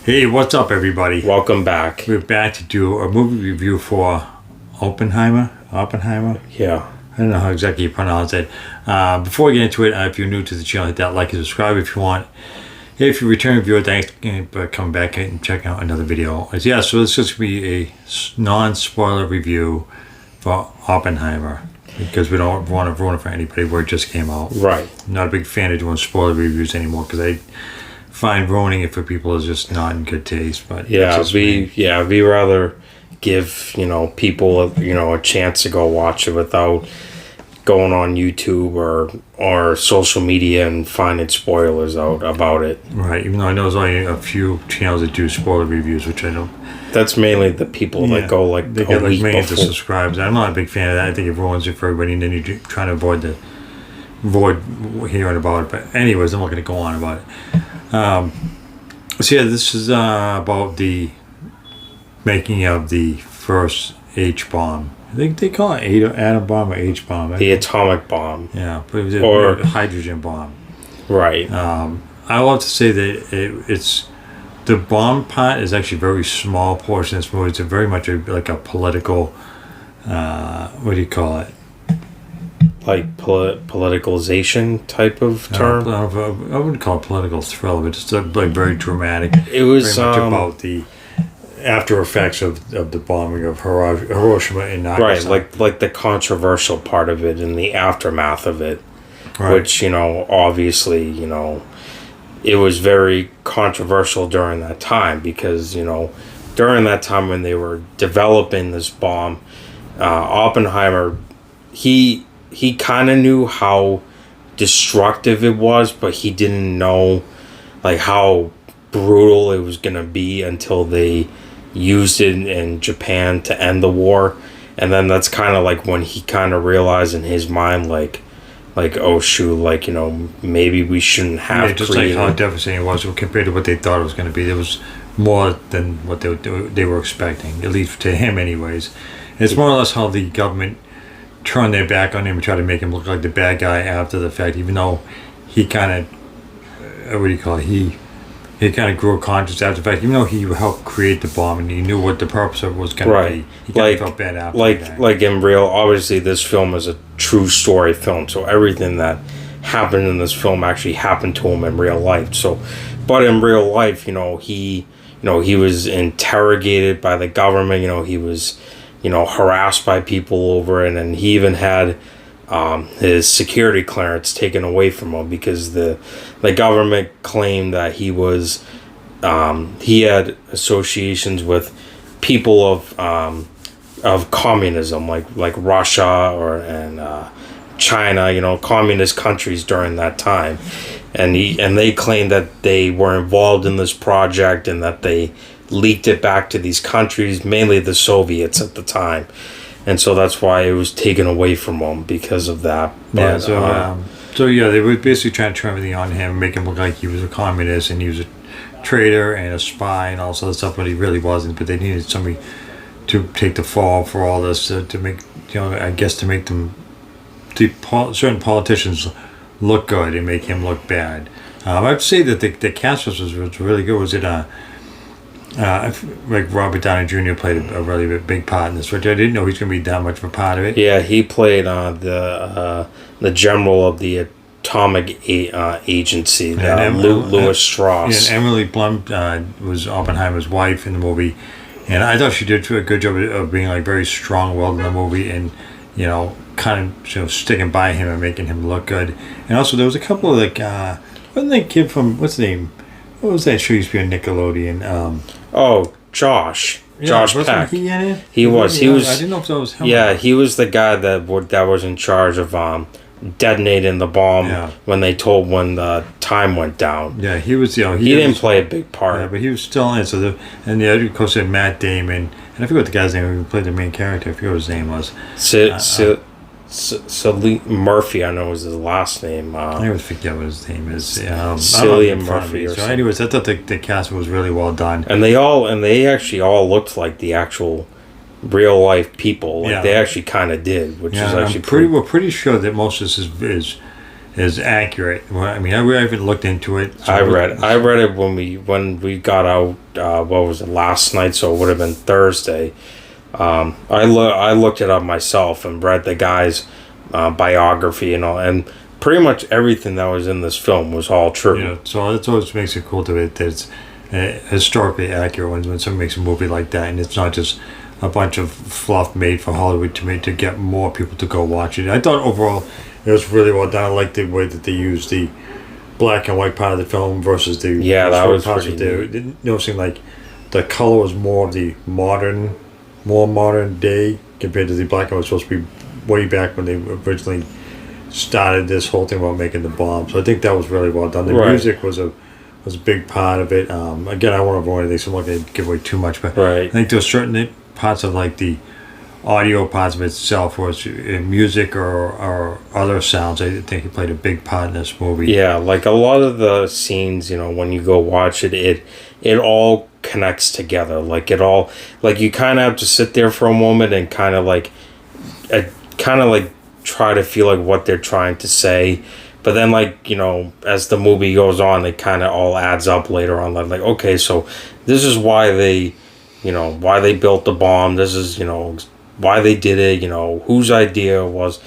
Hey, what's up, everybody? Welcome back. We're back to do a movie review for Oppenheimer. Yeah. I don't know how exactly you pronounce it. Before we get into it, if you're new to the channel, hit that like and subscribe if you want. If you're a returning viewer, thanks for coming back and checking out another video. Yeah, so this is going to be a non-spoiler review for Oppenheimer because we don't want to ruin it for anybody where it just came out. Right. I'm not a big fan of doing spoiler reviews anymore because I find ruining it for people is just not in good taste. But we rather give people a chance to go watch it without going on YouTube or social media and finding spoilers out about it. Right, even though I know there's only a few channels that do spoiler reviews, which I don't. That's mainly the people that go they get like millions of subscribers. I'm not a big fan of that. I think it ruins it for everybody, and then you're trying to avoid hearing about it. But anyways, I'm not going to go on about it. So yeah, this is about the making of the first H-bomb. I think they call it atom bomb or H-bomb. The atomic bomb. Yeah, but it was a hydrogen bomb. Right. I love to say that it's the bomb part is actually a very small portion of this movie. It's very much like a political, what do you call it? Like politicalization type of term? I wouldn't call it political thriller, but just like very dramatic. It was very much about the after effects of the bombing of Hiroshima and Nagasaki. Right, like the controversial part of it and the aftermath of it, right. Which, obviously, it was very controversial during that time because, during that time when they were developing this bomb, Oppenheimer, he kind of knew how destructive it was, but he didn't know like how brutal it was going to be until they used it in Japan to end the war. And then that's kind of like when he kind of realized in his mind like oh shoot, like maybe we shouldn't have just like how devastating it was compared to what they thought it was going to be. There was more than what they were expecting, at least to him anyways. And it's more or less how the government turned their back on him and tried to make him look like the bad guy after the fact, even though he kind of what do you call it, he kind of grew conscious after the fact, even though he helped create the bomb and he knew what the purpose of it was going to be. He kind of felt bad after that. Like in real, obviously this film is a true story film, so everything that happened in this film actually happened to him in real life. So, but in real life, he was interrogated by the government. He was harassed by people over it, and he even had his security clearance taken away from him because the government claimed that he had associations with people of communism, like Russia and China, communist countries during that time, and they claimed that they were involved in this project and that they leaked it back to these countries, mainly the Soviets at the time. And so that's why it was taken away from him because of that. But, they were basically trying to turn everything on him, make him look like he was a communist and he was a traitor and a spy and all this other stuff, but he really wasn't. But they needed somebody to take the fall for all this to make, I guess to make certain politicians look good and make him look bad. I'd say that the cast was really good. Was it like Robert Downey Jr. played a really big part in this, which I didn't know he was going to be that much of a part of it. Yeah, he played the general of the atomic agency, Louis Strauss. And Emily Blunt was Oppenheimer's wife in the movie, and I thought she did a good job of being like very strong-willed in the movie, and kind of sticking by him and making him look good. And also there was a couple of like wasn't that kid from what's his name? What was that show used to be on Nickelodeon? Josh. Yeah, Josh Peck. He in it? He was. I didn't know if that was him. Yeah, he was the guy that was in charge of detonating the bomb when the time went down. Yeah, he was. He didn't play a big part. Yeah, but he was still in it. So and the other coach said Matt Damon, and I forget what the guy's name. Who played the main character? I forget what his name was. Cillian Murphy, I know was his last name. I always forget what his name is. Cillian Murphy. So, anyways, I thought the cast was really well done, and they actually all looked like the actual real life people. Like they actually kind of did, which is actually we're pretty sure that most of this is is accurate. Well, I mean, I haven't looked into it. So I read it when we got out. What was it, last night? So it would have been Thursday. I looked it up myself and read the guy's biography and all, and pretty much everything that was in this film was all true. Yeah, so that's what makes it cool to it. That it's historically accurate when someone makes a movie like that, and it's not just a bunch of fluff made for Hollywood to get more people to go watch it. I thought overall it was really well done. I liked the way that they used the black and white part of the film versus the that was pretty neat. Noticing like the color was more of the more modern day compared to the black and white was supposed to be way back when they originally started this whole thing about making the bomb. So I think that was really well done. The music was a big part of it. Again, I won't avoid anything, so I'm not going to give away too much. But I think there were certain parts of like the audio parts of itself, was music or other sounds. I think it played a big part in this movie. Yeah, like a lot of the scenes, when you go watch it all connects together. Like it all, like you kind of have to sit there for a moment and kind of like try to feel like what they're trying to say. But then, like, as the movie goes on, it kind of all adds up later on. Like, okay, so this is why they built the bomb. This is, why they did it, whose idea it was.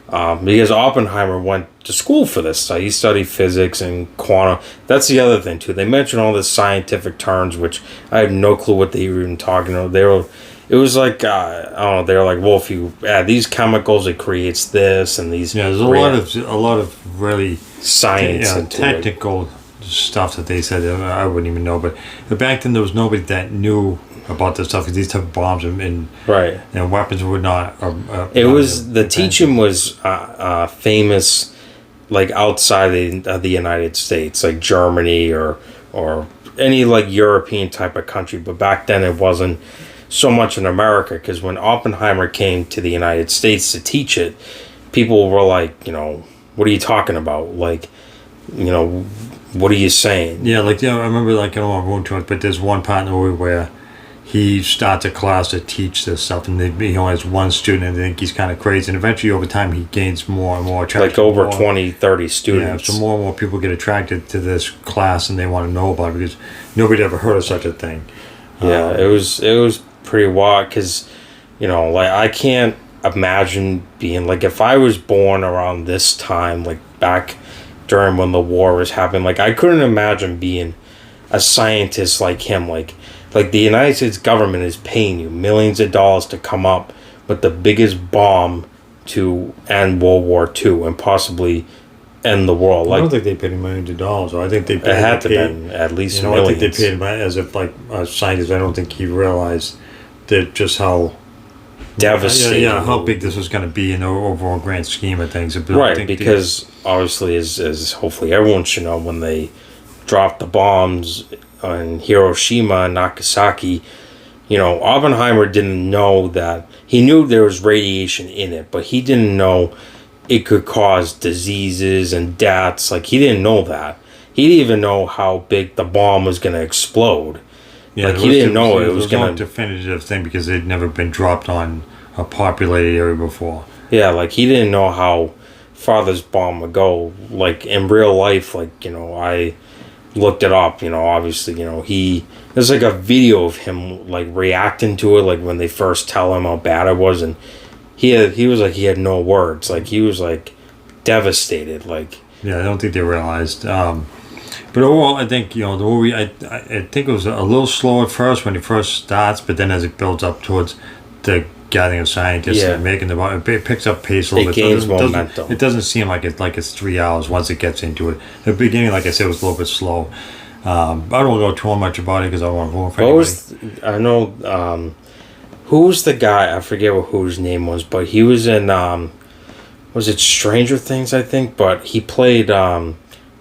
Because Oppenheimer went to school for this. So he studied physics and quantum. That's the other thing, too. They mentioned all this scientific terms, which I had no clue what they were even talking about. It was like, I don't know, they were like, well, if you add these chemicals, it creates this and these. Yeah, there's a lot of really science and technical stuff that they said I wouldn't even know. But back then, there was nobody that knew about this stuff, because these type of bombs and weapons were not. It was the teaching was famous, like outside the United States, like Germany or any like European type of country. But back then, it wasn't so much in America, because when Oppenheimer came to the United States to teach it, people were like, what are you talking about? Like, what are you saying? Yeah, like I remember, like, I don't want to go into it, but there's one part in the movie where he starts a class to teach this stuff, and he only has one student, and I think he's kind of crazy. And eventually, over time, he gains more and more attraction. Like over 20, 30 students. Yeah, so more and more people get attracted to this class, and they want to know about it, because nobody ever heard of such a thing. Yeah, it was pretty wild, because, like, I can't imagine being, like, if I was born around this time, like, back during when the war was happening, like, I couldn't imagine being a scientist like him, like the United States government is paying you millions of dollars to come up with the biggest bomb to end World War II and possibly end the world. I don't think they paid him millions of dollars. I think they paid. It had to be at least millions. I think they paid him as if, like, a scientist. I don't think he realized that just how devastating. Yeah, how big this was going to be in the overall grand scheme of things. Right, because obviously, as hopefully everyone should know, when they dropped the bombs on Hiroshima and Nagasaki, Oppenheimer didn't know that. He knew there was radiation in it, but he didn't know it could cause diseases and deaths. Like, he didn't know that. He didn't even know how big the bomb was going to explode. Yeah, like, he didn't know it was going to... definitive thing, because it had never been dropped on a populated area before. Yeah, like, he didn't know how far this bomb would go. Like, in real life, like, I looked it up, obviously, there's like a video of him, like, reacting to it, like, when they first tell him how bad it was, and he was like, he had no words, like, he was like devastated, like. Yeah, I don't think they realized. But overall, I think, the movie, I think it was a little slow at first when it first starts, but then as it builds up towards the gathering of scientists and making the bomb, it picks up pace a little bit. It gains momentum. It doesn't seem like it's 3 hours once it gets into it. The beginning, like I said, was a little bit slow. I don't want to go too much about it, because I don't want to ruin for anybody. Who was the guy? I forget who his name was, but he was in, was it Stranger Things, I think? But he played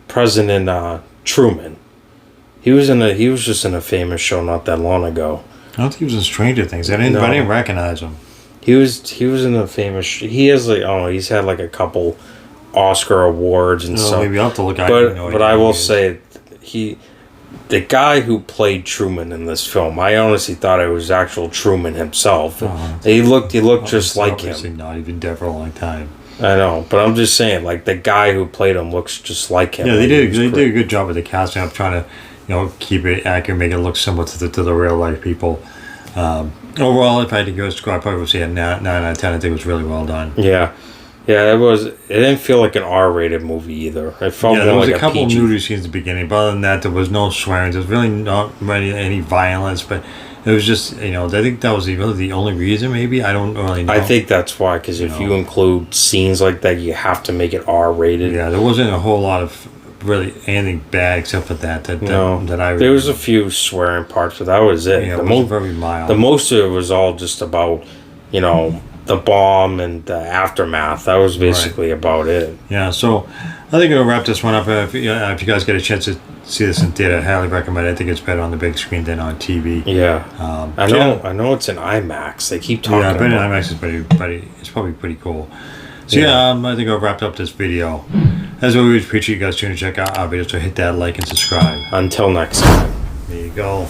President Truman. He was just in a famous show not that long ago. I don't think he was in Stranger Things. I didn't recognize him. He was in a famous. He has he's had like a couple Oscar awards and stuff. Maybe I'll have to look at it. But I will say, the guy who played Truman in this film, I honestly thought it was actual Truman himself. He looked just like him. Not even dead for a long time. I know, but I'm just saying, like, the guy who played him looks just like him. Yeah, Like, they did a good job with the casting. I'm trying to, keep it accurate, make it look similar to the real life people. Overall, if I had to go score, I probably would say a 9 out of 10. I think it was really well done. Yeah. Yeah, it was. It didn't feel like an R-rated movie either. It felt Yeah, more there was like a couple of PG. nudity scenes at the beginning, but other than that, there was no swearing. There was really not really any violence, but it was just, I think that was really the only reason, maybe. I don't really know. I think that's why, because if you include scenes like that, you have to make it R-rated. Yeah, there wasn't a whole lot of really anything bad except for that I there was a few swearing parts, but that was it. Yeah, it was very mild. The most of it was all just about, the bomb and the aftermath. That was basically about it. Yeah, so I think it'll wrap this one up. If you guys get a chance to see this in theater, I highly recommend it. I think it's better on the big screen than on TV. Yeah, I know it's in IMAX. They keep talking. Yeah, but about IMAX is it's probably pretty cool. So I think I've wrapped up this video. As always, appreciate you guys tuning to check out our videos. So hit that like and subscribe. Until next time. There you go.